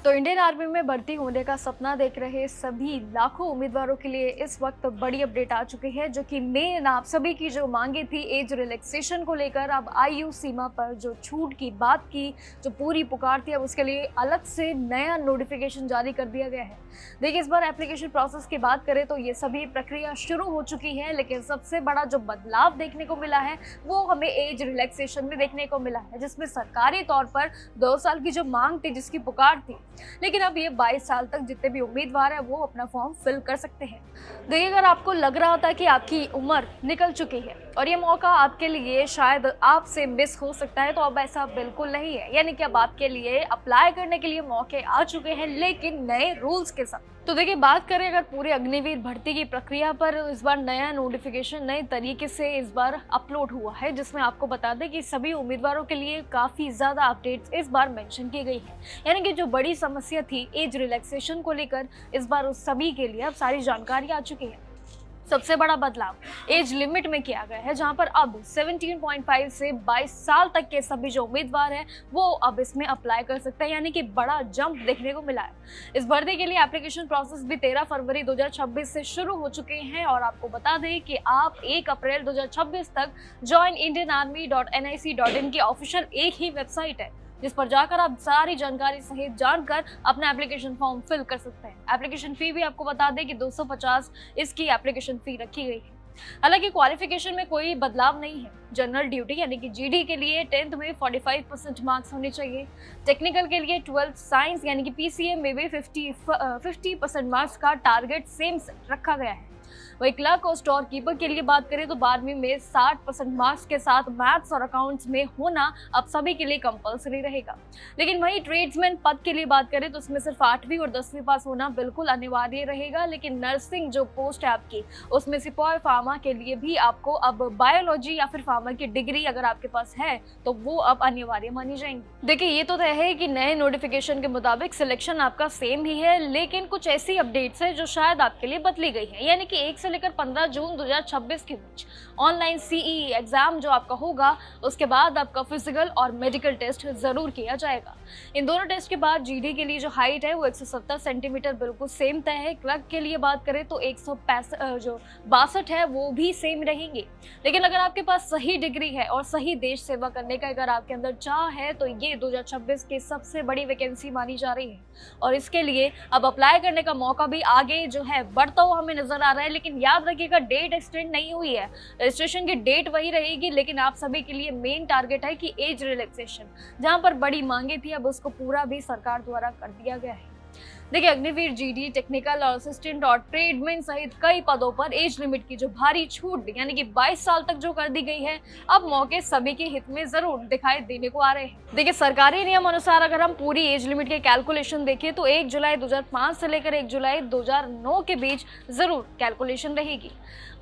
तो Indian army में भर्ती होने का सपना देख रहे सभी लाखों उम्मीदवारों के लिए इस वक्त बड़ी अपडेट आ चुकी है, जो कि मेन आप सभी की जो मांगे थी एज रिलैक्सेशन को लेकर। अब आयु सीमा पर जो छूट की बात की, जो पूरी पुकार थी, अब उसके लिए अलग से नया नोटिफिकेशन जारी कर दिया गया है। देखिए, इस बार एप्लीकेशन प्रोसेस की बात करें तो ये सभी प्रक्रिया शुरू हो चुकी है, लेकिन सबसे बड़ा जो बदलाव देखने को मिला है वो हमें एज रिलैक्सेशन में देखने को मिला है, जिसमें सरकारी तौर पर 2 साल की जो मांग थी, जिसकी पुकार थी, लेकिन अब ये 22 साल तक जितने भी उम्मीदवार है वो अपना फॉर्म फिल कर सकते हैं। देखिए, अगर आपको लग रहा था कि आपकी उम्र निकल चुकी है और ये मौका आपके लिए शायद आपसे मिस हो सकता है, तो अब ऐसा बिल्कुल नहीं है। यानी कि अब आपके लिए अप्लाई करने के लिए मौके आ चुके हैं, लेकिन नए रूल्स के साथ। तो देखिए, बात करें अगर पूरे अग्निवीर भर्ती की प्रक्रिया पर, इस बार नया नोटिफिकेशन नए तरीके से इस बार अपलोड हुआ है, जिसमें आपको बता दें कि सभी उम्मीदवारों के लिए काफ़ी ज़्यादा अपडेट्स इस बार मेंशन की गई है। यानी कि जो बड़ी समस्या थी एज रिलैक्सेशन को लेकर, इस बार उस सभी के लिए अब सारी जानकारी आ चुकी है। सबसे बड़ा बदलाव एज लिमिट में किया गया है, जहां पर अब 17.5 से 22 साल तक के सभी जो उम्मीदवार हैं वो अब इसमें अप्लाई कर सकते हैं। यानी कि बड़ा जंप देखने को मिला है। इस भर्ती के लिए एप्लीकेशन प्रोसेस भी 13 फरवरी 2026 से शुरू हो चुके हैं, और आपको बता दें कि आप 1 अप्रैल 2026 तक joinindianarmy.nic.in की ऑफिशियल एक ही वेबसाइट है, जिस पर जाकर आप सारी जानकारी सहित जानकर अपना एप्लीकेशन फॉर्म फिल कर सकते हैं। एप्लीकेशन फी भी आपको बता दें कि 250 इसकी एप्लीकेशन फी रखी गई है। हालांकि क्वालिफिकेशन में कोई बदलाव नहीं है। जनरल ड्यूटी यानी कि जीडी के लिए 10th में 45% मार्क्स होने चाहिए। टेक्निकल के लिए 12th साइंस यानी कि पीसीएम में भी 50% मार्क्स का टारगेट सेम रखा गया है। वही क्लर्क और स्टोर कीपर के लिए बात करें तो 12वीं में 60% मार्क्स के साथ मैथ्स और अकाउंट्स में होना अब सभी के लिए कंपलसरी रहेगा। लेकिन वही ट्रेड्समैन पद के लिए बात करें तो उसमें सिर्फ 8वीं और 10वीं पास होना बिल्कुल अनिवार्य रहेगा। लेकिन नर्सिंग जो पोस्ट है आपकी, उसमें सिपाही फार्मा के लिए भी आपको अब बायोलॉजी या फिर फार्मा की डिग्री अगर आपके पास है तो वो अब अनिवार्य मानी जाएंगी। देखिए, ये तो तय है कि नए नोटिफिकेशन के मुताबिक सिलेक्शन आपका सेम ही है, लेकिन कुछ ऐसी अपडेट्स है जो शायद आपके लिए बदली गई है। यानी कि 1 से लेकर 15 जून 2026 के बीच ऑनलाइन सीईई एग्जाम जो आपका होगा, उसके बाद आपका फिजिकल और मेडिकल टेस्ट जरूर किया जाएगा। इन दोनों टेस्ट के बाद जीडी के लिए जो हाइट है वो 170 सेंटीमीटर बिल्कुल सेम तय है। क्लर्क के लिए बात करें तो 162 है वो भी सेम रहेंगे। लेकिन अगर आपके पास सही डिग्री है और सही देश सेवा करने का अगर आपके अंदर चाह है तो ये 2026 की सबसे बड़ी वैकेंसी मानी जा रही है, और इसके लिए अब अप्लाई करने का मौका भी आगे जो है बढ़ता हुआ हमें नजर आ रहा है। लेकिन याद रखिएगा, डेट एक्सटेंड नहीं हुई है, रजिस्ट्रेशन की डेट वही रहेगी। लेकिन आप सभी के लिए मेन टारगेट है कि एज रिलैक्सेशन, जहां पर बड़ी मांगे थी, अब उसको पूरा भी सरकार द्वारा कर दिया गया है। देखिए, अग्निवीर, जीडी, टेक्निकल और असिस्टेंट और ट्रेडमैन सहित कई पदों पर एज लिमिट की जो भारी छूट यानी कि 22 साल तक जो कर दी गई है, अब मौके सभी के हित में जरूर दिखाई देने को आ रहे हैं। देखिए, सरकारी नियम अनुसार अगर हम पूरी एज लिमिट के कैलकुलेशन देखें तो 1 जुलाई 2005 से लेकर 1 जुलाई 2009 के बीच जरूर कैलकुलेशन रहेगी।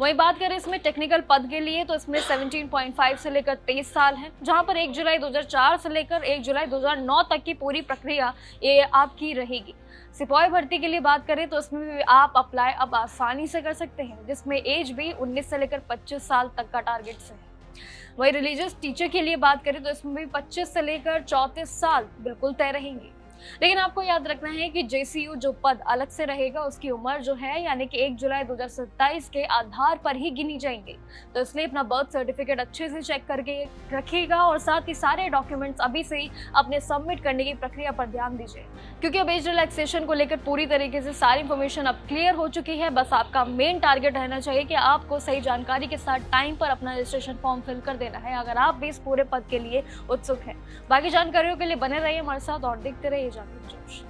वही बात करें इसमें टेक्निकल पद के लिए तो इसमें 17.5 से लेकर 23 साल है, जहां पर 1 जुलाई 2004 से लेकर 1 जुलाई 2009 तक की पूरी प्रक्रिया ये आपकी रहेगी। सिपाही भर्ती के लिए बात करें तो इसमें भी आप अप्लाई अब आसानी से कर सकते हैं, जिसमें एज भी 19 से लेकर 25 साल तक का टारगेट से है। वही रिलीजियस टीचर के लिए बात करें तो इसमें भी 25 से लेकर 34 साल बिल्कुल तय रहेंगे। लेकिन आपको याद रखना है कि जेसीयू जो पद अलग से रहेगा, उसकी उम्र जो है यानी कि 1 जुलाई 2027 के आधार पर ही गिनी जाएंगे। तो इसलिए अपना बर्थ सर्टिफिकेट अच्छे से चेक करके रखिएगा, और साथ ही सारे डॉक्यूमेंट्स अभी से ही अपने सबमिट करने की प्रक्रिया पर ध्यान दीजिए, क्योंकि अब एज रिलैक्सेशन को लेकर पूरी तरीके से सारी इन्फॉर्मेशन अब क्लियर हो चुकी है। बस आपका मेन टारगेट रहना चाहिए कि आपको सही जानकारी के साथ टाइम पर अपना रजिस्ट्रेशन फॉर्म फिल कर देना है, अगर आप भी इस पूरे पद के लिए उत्सुक हैं। बाकी जानकारियों के लिए बने रहिए हमारे साथ और देखते रहिए जागरूक जोश।